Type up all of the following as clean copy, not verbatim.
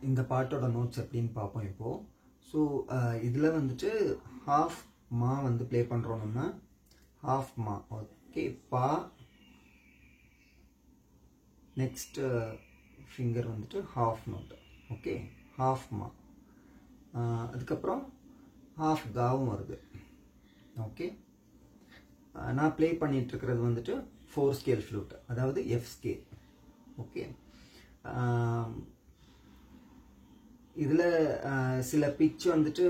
இந்த பாட்டோட நோட்ஸ் எப்படின்னு பார்ப்போம் இப்போது. ஸோ இதில் வந்துட்டு ஹாஃப் மா வந்து ப்ளே பண்ணுறோம் நம்ம. ஹாஃப் மா, ஓகே. பா, நெக்ஸ்ட் ஃபிங்கர் வந்துட்டு ஹாஃப் நோட், ஓகே. ஹாஃப் மா, அதுக்கப்புறம் ஹாஃப் காவும் வருது, ஓகே. நான் ப்ளே பண்ணிகிட்ருக்கிறது வந்துட்டு 4 ஸ்கேல் ஃப்ளூட், அதாவது எஃப் ஸ்கேல், ஓகே. இதில் சில பிட்ச் வந்துட்டு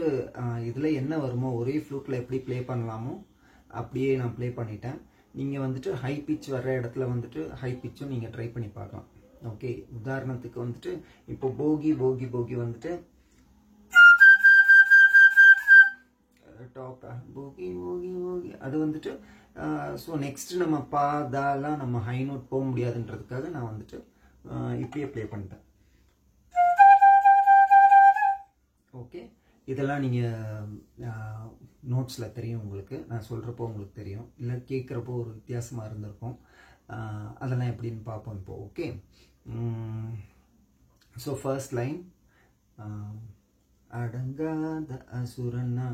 இதில் என்ன வருமோ ஒரே ஃப்ளூட்டில் எப்படி ப்ளே பண்ணலாமோ அப்படியே நான் ப்ளே பண்ணிட்டேன். நீங்கள் வந்துட்டு ஹை பிட்ச் வர்ற இடத்துல வந்துட்டு ஹை பிட்சும் நீங்கள் ட்ரை பண்ணி பார்க்கலாம், ஓகே. உதாரணத்துக்கு வந்துட்டு இப்போ போகி போகி போகி வந்துட்டு டாப் போகி போகி போகி அது வந்துட்டு ஸோ நெக்ஸ்ட் நம்ம பா தாலாம் நம்ம ஹை நோட் போக முடியாதுன்றதுக்காக நான் வந்துட்டு இப்படியே ப்ளே பண்ணிட்டேன், ஓகே. இதெல்லாம் நீங்கள் நோட்ஸில் தெரியும் உங்களுக்கு, நான் சொல்கிறப்போ உங்களுக்கு தெரியும், இல்லை கேட்குறப்போ ஒரு வித்தியாசமாக இருந்திருக்கும். அதெல்லாம் எப்படின்னு பார்ப்போம் இப்போது, ஓகே. ஸோ ஃபர்ஸ்ட் லைன் அடங்காத அசுரன்னா,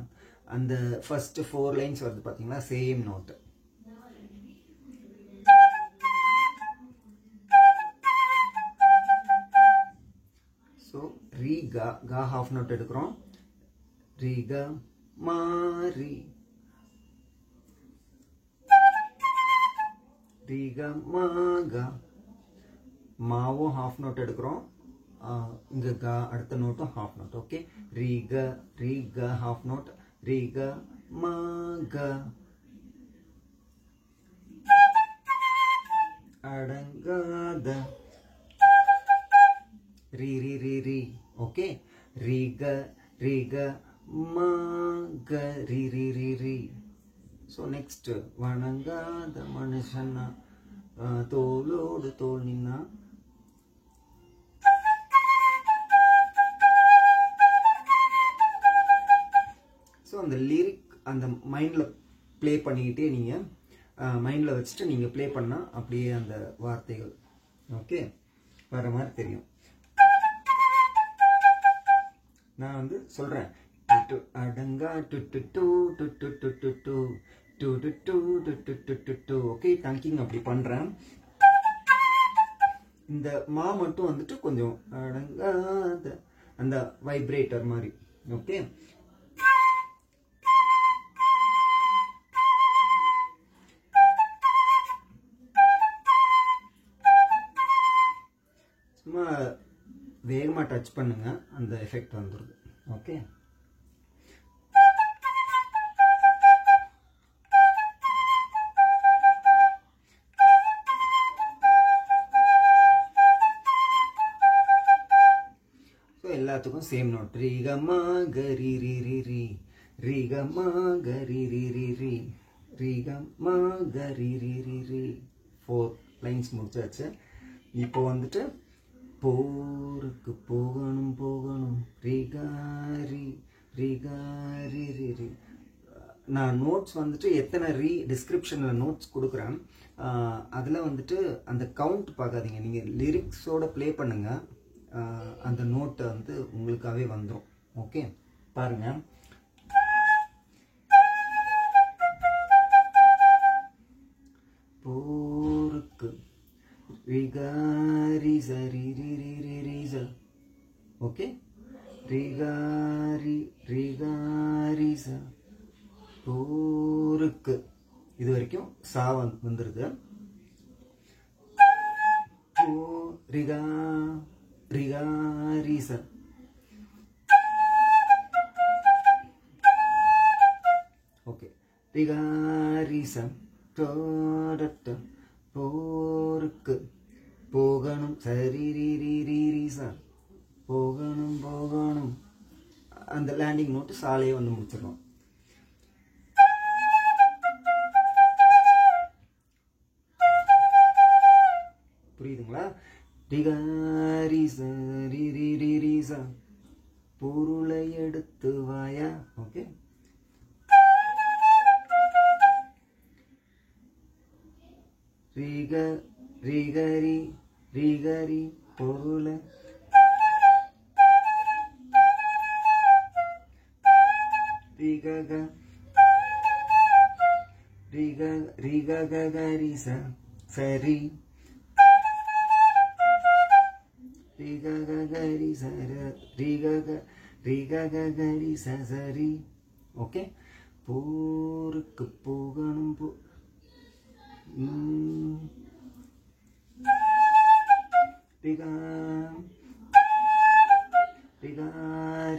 அந்த ஃபர்ஸ்ட் 4 லைன்ஸ் வருது பார்த்தீங்களா, சேம் நோட்டு. ஸோ ரீ கா, கா ஹாஃப் நோட் எடுக்கிறோம். ரீ கா மா ரீ, ரீ கா மா கா, மாவும் ஹாஃப் நோட் எடுக்கிறோம். இங்கே கா அடுத்த நோட்டும் ஹாஃப் நோட், ஓகே. ரீ க ஹாஃப் நோட், ரீ க மா க, அடங்காத ரீ ரீ ரீ ரீ, ஓகே. ரீ க மா க ரீ ரீ ரீ ரீ. ஸோ நெக்ஸ்ட் வணங்காத மனுஷன்னா, தோளோடு தோல் நின்னா. ஸோ அந்த லிரிக் அந்த மைண்டில் ப்ளே பண்ணிக்கிட்டே நீங்கள் மைண்டில் வச்சுட்டு நீங்கள் ப்ளே பண்ணால் அப்படியே அந்த வார்த்தைகள், ஓகே, வர மாதிரி தெரியும். நான் வந்து சொல்கிறேன், அடங்கா டு டு டு டு டு டு டு டு டு டு டு டு டு டு டு, ஓகே. டங்கிங் அப்படி பண்ணுறேன். இந்த மா மட்டும் வந்துட்டு கொஞ்சம் அடங்காத அந்த வைப்ரேட்டர் மாதிரி, ஓகே. சும்மா வேகமாக டச் பண்ணுங்க, அந்த எஃபெக்ட் வந்துடுது, ஓகே. ஸோ எல்லாத்துக்கும் சேம் நோட். ரீ க மா க ரீ ரீ ரீ ரீ, ரீ க மா க ரீ ரீ ரீ ரீ, ரீ க மா க ரீ ரீ ரீ ரீ. 4 லைன்ஸ் முடிச்சாச்சு. இப்போ வந்துட்டு போருக்கு போகணும் போகணும், ரீகாரி ரீகாரி ரீ ரீ. நான் நோட்ஸ் வந்துட்டு எத்தனை டிஸ்கிரிப்ஷனில் நோட்ஸ் கொடுக்குறேன். அதில் வந்துட்டு அந்த கவுண்ட் பார்க்காதீங்க, நீங்கள் லிரிக்ஸோடு ப்ளே பண்ணுங்கள், அந்த நோட்டை வந்து உங்களுக்காகவே வந்துடும், ஓகே. பாருங்கள், போருக்கு ரிகாரி சரி ரி ரி ரி ரி ச, ஓகே. ரிகாரி ரிகாரி ச, போருக்கு இது வரைக்கும் சா வந்துருது. ரிகா ரிகாரி ச, ஓகே. ரிகாரி ச டோடட்ட, போருக்கு போகணும் சரி ரீ ரீ ரீ ரீ ச, போகணும் போகணும். அந்த லேண்டிங் நோட்டு சாலையே வந்து முடிச்சிடணும். புரியுதுங்களா? ரிகாரி ச ரீ ரீ ரீ ரீ ச, பொருளை எடுத்து வாயா, ஓகே. ரிகரி ரிகரி பொருளை, ga ga ri ga ga ri sa sari ri ga ga ri sa ri ga ga ri sa sari. Okay, போருக்கு போகணும் ரிகா ரிகா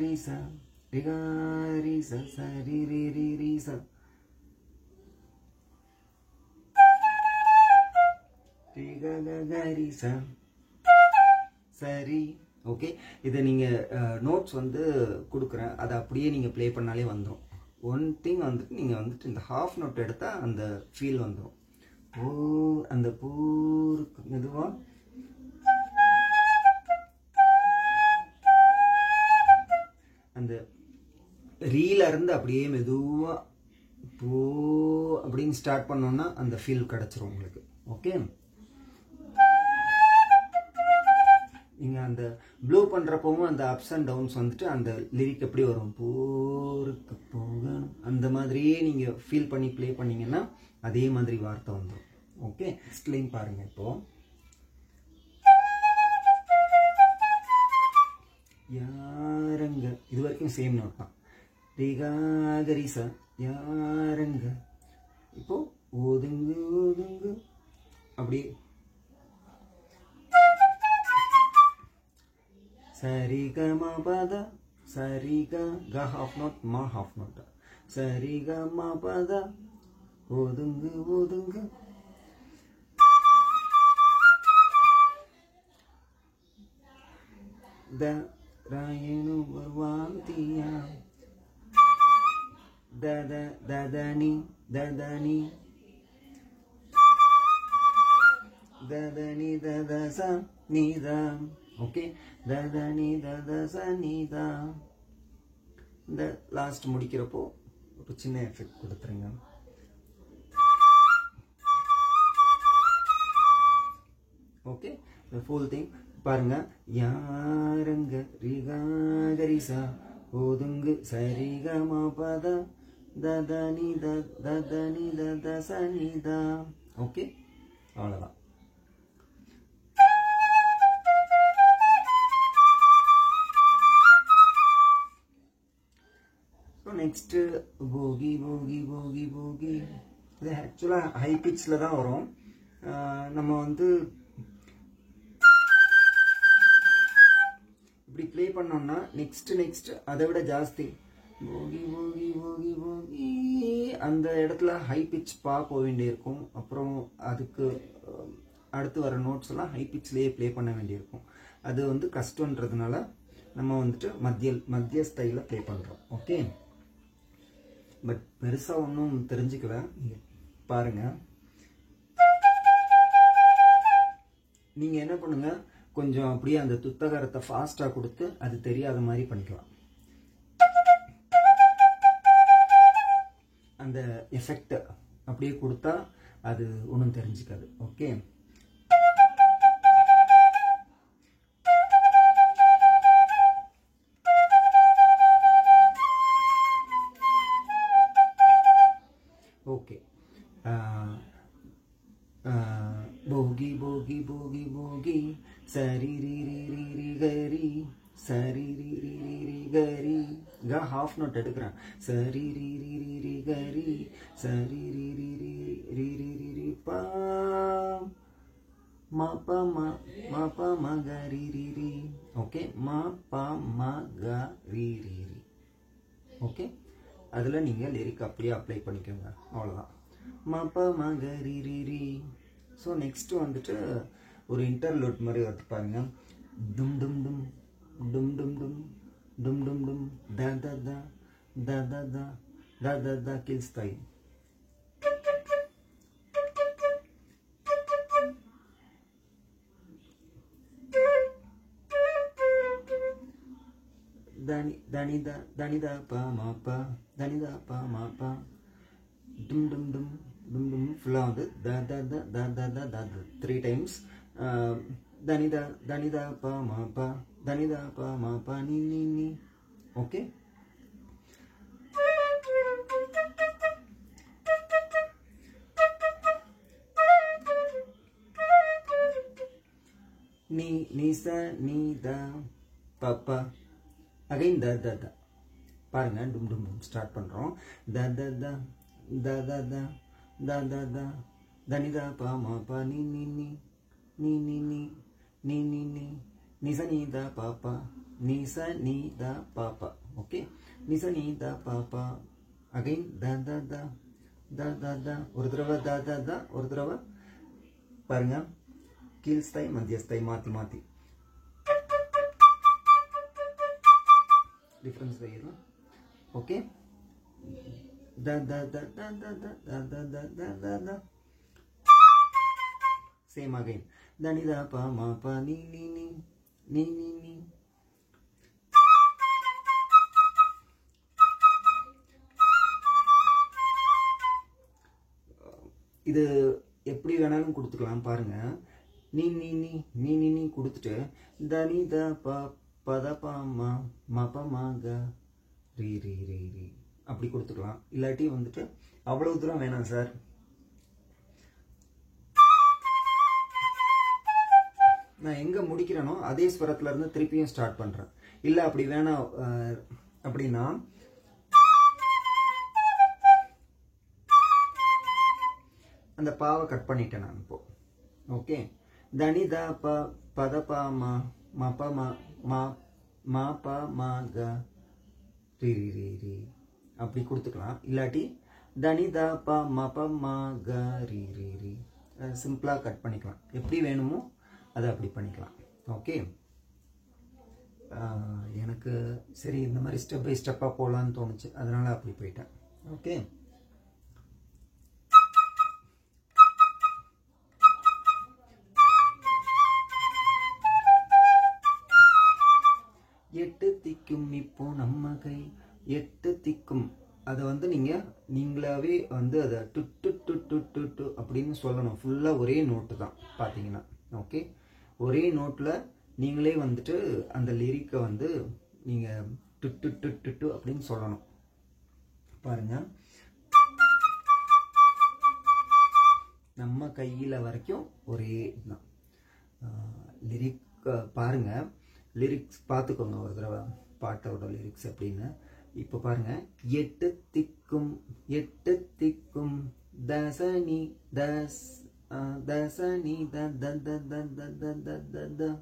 ரிசா ரிகா ரிசா சரி ரி ரி ரிசா ரிகா க ரிசா சரி. ஓகே, இதை நீங்கள் நோட்ஸ் வந்து கொடுக்குறேன், அதை அப்படியே நீங்கள் ப்ளே பண்ணாலே வந்துடும். ஒன் திங் வந்துட்டு நீங்கள் வந்துட்டு இந்த ஹாஃப் நோட் எடுத்தால் அந்த ஃபீல் வந்துடும். அந்த பூருக்கு மெதுவாக அந்த ரீல இருந்து அப்படியே மெதுவாக பூ அப்படின்னு ஸ்டார்ட் பண்ணோன்னா அந்த ஃபீல் கிடச்சிரும் உங்களுக்கு. ஓகே, நீங்கள் அந்த ப்ளூ பண்ணுறப்பவும் அந்த அப்ஸ் அண்ட் டவுன்ஸ் வந்துட்டு அந்த லிரிக் எப்படி வரும், போருக்கு போகணும், அந்த மாதிரியே நீங்கள் ஃபீல் பண்ணி ப்ளே பண்ணிங்கன்னா அதே மாதிரி வார்த்தை வந்துடும். ஓகே, நெக்ஸ்ட் லைன் பாருங்கள். இப்போது யாரங்க, இது வரைக்கும் சேம் நோட் தான். ரிகாகரிசா யாரங்க, இப்போ ஒதுங்கு ஒதுங்கு அப்படியே சரிக மா பத சரிக க ஹாஃப் நோட் மா ஹாஃப் நோட் சரிக மா பத ஒதுங்கு ஒதுங்கு த ராயணு வருவாந்தியா தத ததனி ததனி ததனி ததச நீதா. ஓகே, ததனி ததச நீதா. இந்த லாஸ்ட் முடிக்கிறப்போ ஒரு சின்ன எஃபெக்ட் கொடுத்துருங்க. ஓகே, the full thing பாருங்க. யாரங்க ரிகாகரிசா ஒதுங்கு சரிக மா பத ததனி ததனி ததச நீதா. ஓகே, அவ்வளோதான். நெக்ஸ்ட்டு போகி போகி போகி போகி, இது ஆக்சுவலாக ஹை பிச்சில் தான் வரும். நம்ம வந்து இப்படி ப்ளே பண்ணோம்னா நெக்ஸ்ட் அதை விட ஜாஸ்தி போகி போகி போகி போகி அந்த இடத்துல ஹை பிச் போக வேண்டியிருக்கும். அப்புறம் அதுக்கு அடுத்து வர நோட்ஸ் எல்லாம் ஹை பிச்லேயே ப்ளே பண்ண வேண்டியிருக்கும். அது வந்து கஷ்டன்றதுனால நம்ம வந்துட்டு மத்திய ஸ்டைலில் ப்ளே பண்ணுறோம். ஓகே, பட் பெருசாக ஒன்றும் தெரிஞ்சுக்கல. பாருங்கள், நீங்கள் என்ன பண்ணுங்கள், கொஞ்சம் அப்படியே அந்த துத்தகரத்தை ஃபாஸ்ட்டாக கொடுத்து அது தெரியாத மாதிரி பண்ணிக்கலாம். அந்த எஃபெக்ட் அப்படியே கொடுத்தா அது ஒன்றும் தெரிஞ்சுக்காது. Okay, okay. போகி போகி போகி போகி சரி ரி ரி ரி ரி கரி சரி ரி ரி ரி ரி கரி க ஹாஃப் நோட் எடுக்கிறேன். சரி ரி ரி ரி ரி கரி சரி ரி ரி ரி ரி ரி ரி ரி பா மா பா மா க ரி ரி ரி. ஓகே, மா பா மா க ரி ரி ரி. ஓகே, அதில் நீங்கள் லிரிக் அப்படியே அப்ளை பண்ணிக்கோங்க. அவ்வளோதான். மா பா மா க ரி ரி ரி. ஸோ நெக்ஸ்ட்டு வந்துட்டு ஒரு இன்டர்லூட் மாதிரி வருது பாருங்க. டும் டும் டும் டும் டும் டும் டும் டும் டும் த த த த த த த த த கில்ஸ் தாய். தனி த தனி த பா மா பா தனி த பா மா பா டும் டும் டும் டும் டும் ஃபுல்லாக வந்து த த த த த த த 3 டைம்ஸ். தனிதா தனிதா பா மா பா தனிதா பா மா பா நீ நீ நீ. ஓகே, ச நீ த பாப்பா அகைன் த த த பாருங்க டும் டும் டும் ஸ்டார்ட் பண்றோம் த த த த த த த த த தனி த பா மா பா நீ நீ நீ நீ நீ நீ நீ நீ நீ நீ ச நீ த பாப்பா நீ ச நீ த பாப்பா ஓகே நீ ச நீ த பாப்பா அகைன் த த த த த த ஒரு தடவை த த த ஒரு தடவை பாருங்க கீழ்ஸ்தாய் மத்தியஸ்தாய் மாத்தி மாத்தி டிஃபரன்ஸ் தெரியும் okay the the the the the the the the the the the same again தனி த ப ம ப நீ நீ நீ நீ நீ நீ இது எப்படி வேணாலும் கொடுத்துக்கலாம் பாருங்க நீ நீ நீ நீ நீ நீ கொடுத்துட்டு தனி த ப பத ப ம ம ப ம க ரீ ரீ ரீ ரீ அப்படி கொடுத்துக்கலாம் இல்லாட்டி வந்துட்டு அவ்வளவு தூரம் வேணாம் சார் நான் எங்க முடிக்கிறேனோ அதே ஸ்வரத்துல இருந்து திருப்பியும் ஸ்டார்ட் பண்றேன் இல்ல அப்படி வேணாம் அப்படின்னா அந்த பாவை கட் பண்ணிட்டேன் நான் இப்போ ஓகே தனி த ப பத ப ம ம ப ம ம ம ப ம க ரீ ரீ ரீ ரீ அப்படி கொடுத்துக்கலாம் இல்லாட்டி தனி த ப ம ப ம க ரீ ரீ ரீ சிம்பிளா கட் பண்ணிக்கலாம் எப்படி வேணுமோ அதை அப்படி பண்ணிக்கலாம் ஓகே எனக்கு சரி இந்த மாதிரி ஸ்டெப் பை ஸ்டெப்பா போகலான்னு தோணுச்சு அதனால அப்படி போயிட்டேன் ஓகே எட்டு திக்கும் இப்போ நம்ம கை எட்டு திக்கும் அதை வந்து நீங்களாவே வந்து அதை டு டு டு டு டு டு அப்படின்னு சொல்லணும் ஃபுல்லா ஒரே நோட்டு தான் பாத்தீங்கன்னா ஓகே ஒரே நோட்ல நீங்களே வந்துட்டு அந்த லிரிக்கை வந்து நீங்க டு டு டு டு டு அப்படின்னு சொல்லணும் பாருங்க நம்ம கையில வரைக்கும் ஒரே தான் லிரிக் பாருங்க லிரிக்ஸ் பார்த்துக்கோங்க ஒரு தடவை பாட்டோட லிரிக்ஸ் அப்படின்னு இப்போ பாருங்க எட்டு திக்கும் தசனி தசனி த த த த த த த த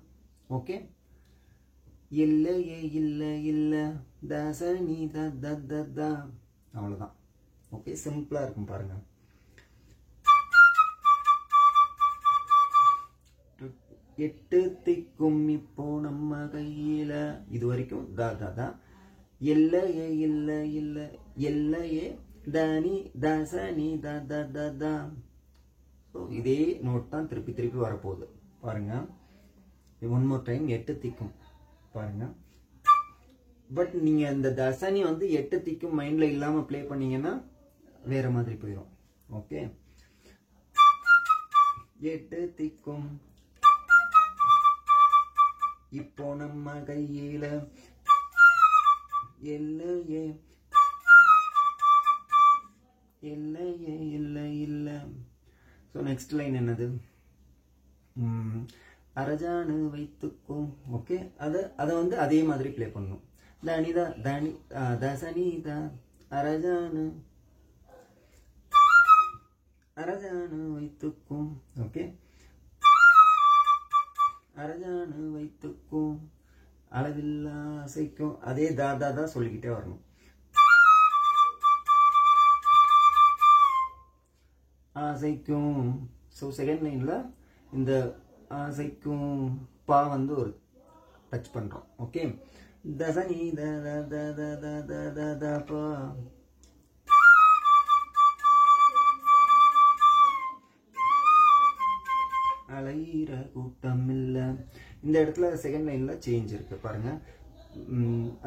ஓகே இல்லையே இல்ல இல்ல தசனி த த த த அவ்வளவுதான் ஓகே சிம்பிளா இருக்கும் பாருங்க எட்டு திக்கும் இப்போ நம்ம கையில இது வரைக்கும் த த த இல்லையே இல்ல இல்ல இல்லையே தனி தசனி த த த த இதே நோட் தான் திருப்பி திருப்பி வரப்போகுது பாருங்க ஒன் மோர் டைம் எட்டு திக்கும் பாருங்க பட் நீங்க இந்த தசனி வந்து எட்டு திக்கும் மைண்ட்ல இல்லாம ப்ளே பண்ணீங்கன்னா வேற மாதிரி போயிடும் ஓகே எட்டு திக்கும் இப்போ நம்ம கையில இல்லையே இல்லையே இல்ல இல்ல ஸோ நெக்ஸ்ட் லைன் என்னது அரஜானு வைத்துக்கும் ஓகே அதை வந்து அதே மாதிரி ப்ளே பண்ணணும் தனிதா தனி தசனிதா அரஜானு அரஜானு வைத்துக்கும் ஓகே அரஜானு வைத்துக்கும் அளவில்லா ஆசைக்கும் அதே தாதா தான் சொல்லிக்கிட்டே வரணும் ஆசைக்கும் ஸோ செகண்ட் லைன்ல இந்த ஆசைக்கும் பா வந்து ஒரு டச் பண்றோம் ஓகே தசனி த த த த த த த பா அலையிற கூட்டம் இல்ல இந்த இடத்துல செகண்ட் லைன்ல சேஞ்ச் இருக்கு பாருங்க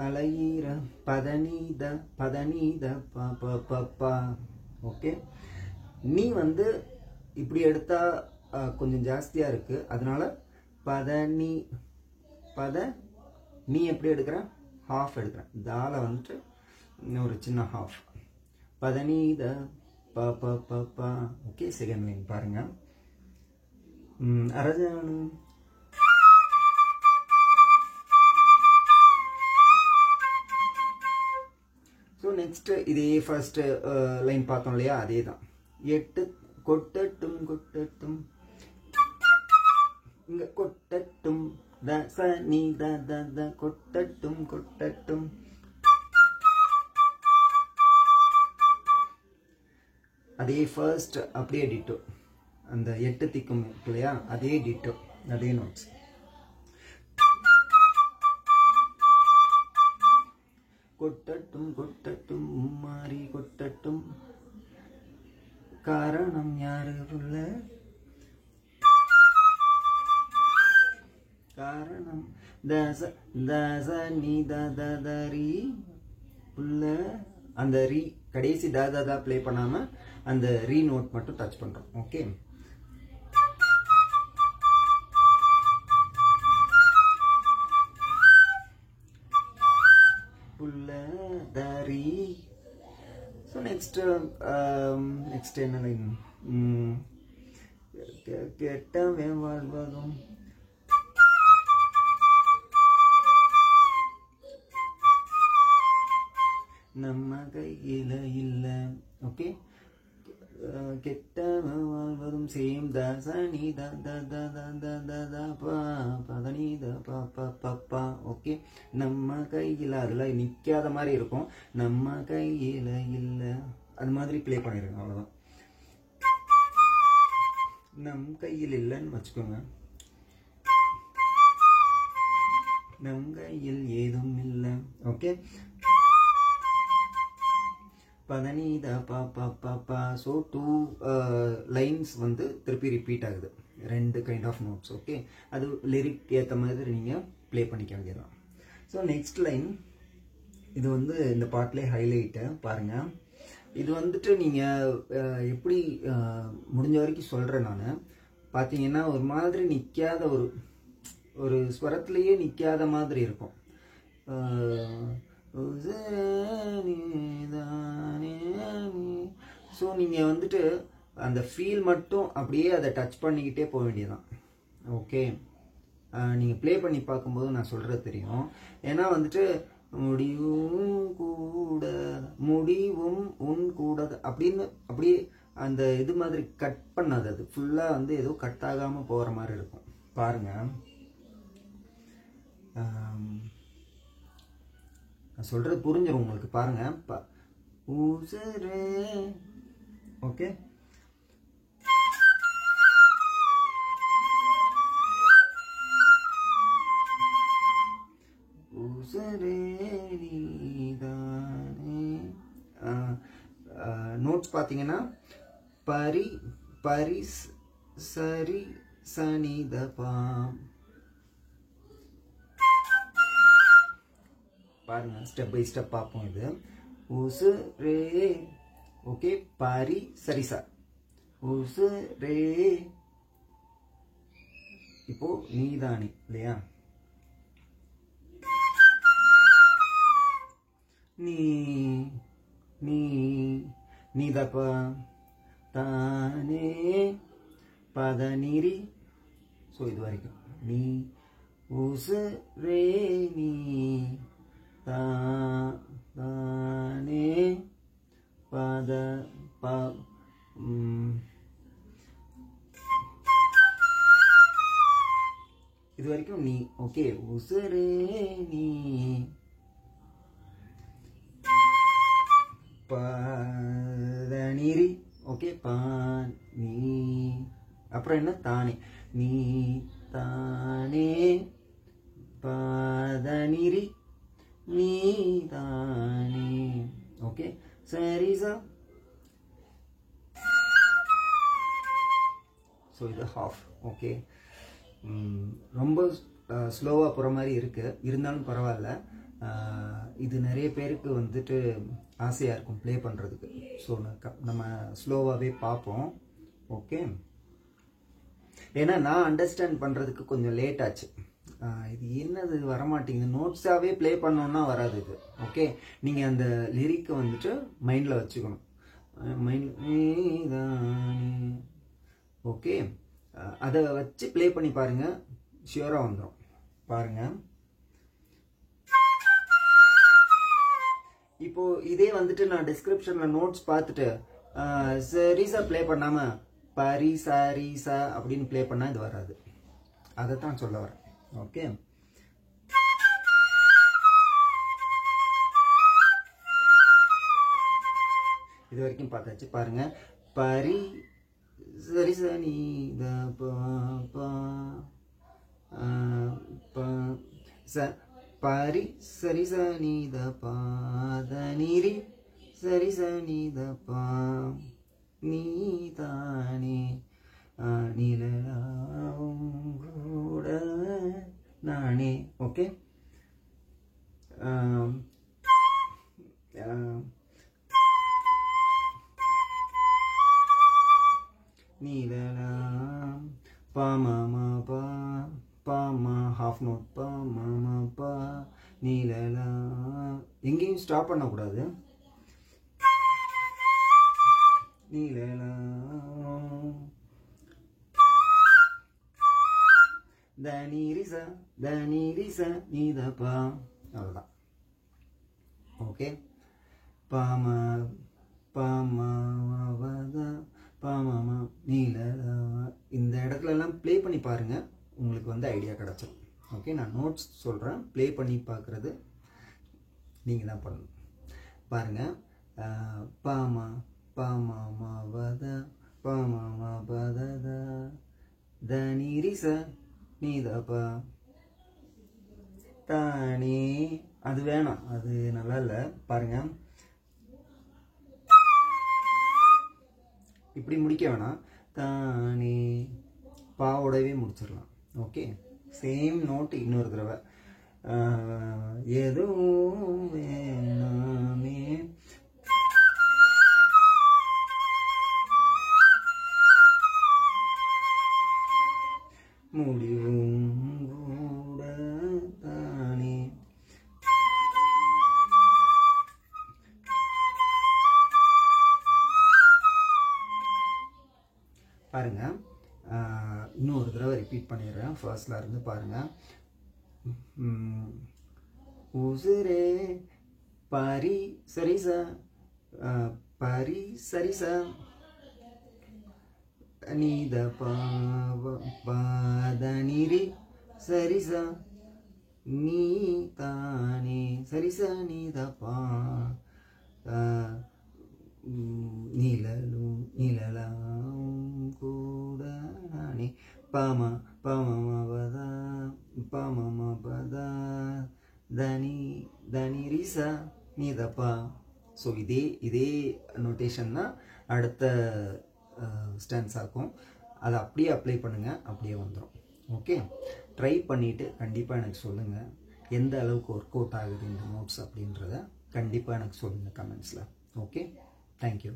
அலையிற பதனீத பதனீத ப ப ப ப ஓகே நீ வந்து இப்படி எடுத்தா கொஞ்சம் ஜாஸ்தியா இருக்கு அதனால பதனி நீ எப்படி எடுக்கிற ஹாஃப் எடுக்கிறேன் தால வந்துட்டு ஒரு சின்ன ஹாஃப் பதனீத ப ப ப ப ஓகே செகண்ட் லைன் பாருங்க அரஜானு நெக்ஸ்ட் இதே ஃபர்ஸ்ட் லைன் பார்த்தோம் இல்லையா, அதே தான். 8 கொட்டட்டும் கொட்டட்டும், இங்க கொட்டட்டும் த ச நீ த த த கொட்டட்டும் கொட்டட்டும். அதே ஃபர்ஸ்ட் அப்படியே டிட்டோ, அந்த 8 திக்கும் இருக்கு இல்லையா, அதே டிட்டோ, அதே நோட்ஸ். கொட்டட்டும் கொட்டட்டும் மாறி கொட்டட்டும், காரணம் யாரு புள்ள, காரணம் தச தச நீ தரி புள்ள. அந்த ரீ கடைசி தா ப்ளே பண்ணாம அந்த ரீ நோட் மட்டும் டச் பண்றோம். ஓகே, புள்ள தரி. ஸோ நெக்ஸ்ட் என்ன லைன், கெட்டவன் வாழ்வதும் நம்ம கையில இல்ல. ஓகே, கெட்டவன் வாழ்வதும் சேம் த ச நீ த த த த த த ப பதனி த ப ப ப ப. ஓகே, நம்ம கையில அதுல நிக்காத மாதிரி இருக்கும், நம்ம கையில இல்ல, அது மாதிரி ப்ளே பண்ணிருங்க. அவ்வளவுதான். நம் கையில் இல்லைன்னு வச்சுக்கோங்க, நம் கையில் ஏதும் இல்லை. ஓகே, பதனி த ப ப ப ப. ஸோ 2 லைன்ஸ் வந்து திருப்பி ரிப்பீட் ஆகுது, 2 கைண்ட் ஆஃப் நோட்ஸ். ஓகே, அது லிரிக் ஏற்ற மாதிரி நீங்கள் ப்ளே பண்ணிக்க வேண்டியதான். ஸோ நெக்ஸ்ட் லைன், இது வந்து இந்த பாட்டிலே ஹைலைட்டு பாருங்கள். இது வந்துட்டு நீங்கள் எப்படி முடிஞ்ச வரைக்கும் சொல்கிறேன் நான். பார்த்தீங்கன்னா ஒரு மாதிரி நிற்காத ஒரு ஸ்வரத்துலேயே நிற்காத மாதிரி இருக்கும். ஸோ நீங்கள் வந்துட்டு அந்த ஃபீல் மட்டும் அப்படியே அதை டச் பண்ணிக்கிட்டே போக வேண்டியதான். ஓகே, நீங்கள் ப்ளே பண்ணி பார்க்கும்போது நான் சொல்கிறது தெரியும். ஏன்னா வந்துட்டு முடிவும் கூட முடிவும் உன் கூட அப்படின்னு அப்படியே அந்த இது மாதிரி கட் பண்ணாது, அது ஃபுல்லாக வந்து ஏதோ கட் ஆகாமல் போகிற மாதிரி இருக்கும். பாருங்கள், நான் சொல்கிறது புரிஞ்சிடும் உங்களுக்கு. பாருங்கள், உசுரே. ஓகே, உசுரே நீதானே. நோட்ஸ் பார்த்தீங்கன்னா பரி பரி சரி சனி தபா. பாருங்க, ஸ்டெப் பை ஸ்டெப் பார்ப்போம். இது உசு ரே. ஓகே, பாரி சரிசா உசு ரே. இப்போ நீதானே இல்லையா, நீ நீ நீதப்ப தானே பதனிரி. ஸோ இது வரைக்கும் நீ உசு ரே நீ தானே பத ப. இது வரைக்கும் நீ. ஓகே, உசுரே நீ பதனிரி. ஓகே, பா நீ. அப்புறம் என்ன, தானே நீ தானே பதனிரி நீதானே. ஓகே, சரிசா. ஸோ இது ஹாஃப். ஓகே, ரொம்ப ஸ்லோவாக போகிற மாதிரி இருக்குது, இருந்தாலும் பரவாயில்ல. இது நிறைய பேருக்கு வந்துட்டு ஆசையாக இருக்கும் ப்ளே பண்ணுறதுக்கு. ஸோ நம்ம ஸ்லோவாகவே பார்ப்போம். ஓகே, ஏன்னா நான் அண்டர்ஸ்டாண்ட் பண்ணுறதுக்கு கொஞ்சம் லேட் ஆச்சு. இது என்னது வரமாட்டேங்குது, நோட்ஸாகவே ப்ளே பண்ணோன்னா வராது இது. ஓகே, நீங்கள் அந்த லிரிக்கை வந்துட்டு மைண்டில் வச்சுக்கணும். ஓகே, அதை வச்சு ப்ளே பண்ணி பாருங்கள், ஷியூராக வந்துடும். பாருங்கள், இப்போ இதே வந்துட்டு நான் டிஸ்கிரிப்ஷன்ல நோட்ஸ் பார்த்துட்டு சரிசா ப்ளே பண்ணாம பரி சரிசா அப்படின்னு ப்ளே பண்ணா இது வராது. அதைத்தான் சொல்ல வரேன். ஓகே, இது வரைக்கும் பார்த்தாச்சு. பாருங்க, பரி சரிசா நீ த பரி சரிசா நீ த த நீரி சரிசா நீ த நீ தானே நிழலாவும் கூட நானே. ஓகே, நீலலாம் பாமாமா பா பாமா ஹாஃப் நோட் பாமாமா பா நீலலாம். எங்கேயும் ஸ்டாப் பண்ணக்கூடாது. நீலலாம் தனிரிசா தனிரிசா நீதப்பா. அவ்வளோதான். ஓகே, பாமா பாமாவதா பாமாமா நீலதா. இந்த இடத்துலலாம் ப்ளே பண்ணி பாருங்கள், உங்களுக்கு வந்து ஐடியா கிடச்சிடும். ஓகே, நான் நோட்ஸ் சொல்கிறேன், ப்ளே பண்ணி பார்க்குறது நீங்கள் தான் பண்ணணும். பாருங்கள், பாமா பாமாவத பாமாமா பததா தனிரிச நீதப்பா தானே. அது வேணாம், அது நல்லா இல்லை. பாருங்க, இப்படி முடிக்க வேணாம், தானே பாவோடவே முடிச்சிடலாம். ஓகே, சேம் நோட் இன்னொரு தடவை. எதுவும் வேணாமே முடிவும் கூட தானே. பாருங்க, இன்னொரு தடவை ரிப்பீட் பண்ணிடுறேன். ஃபர்ஸ்ட்ல இருந்து பாருங்க. உசுரே பரி சரிசா பரி சரிசா நீத பாதனிரி சரிசா நீ தானே சரிசா நீத பா நீலலும் நீலலாம் கூட நானே பாமா பாமமபதா பாமமபதா தனி தனிரிசா நீதப்பா. ஸோ இதே நோட்டேஷன் தான் அடுத்த ஸ்டான்ஸ் ஆகும். அதை அப்படியே அப்ளை பண்ணுங்கள், அப்படியே வந்துடும். ஓகே, ட்ரை பண்ணிவிட்டு கண்டிப்பாக எனக்கு சொல்லுங்கள் எந்த அளவுக்கு ஒர்க் அவுட் ஆகுது இந்த நோட்ஸ் அப்படின்றத கண்டிப்பாக எனக்கு சொல்லுங்கள் கமெண்ட்ஸில். Okay, thank you.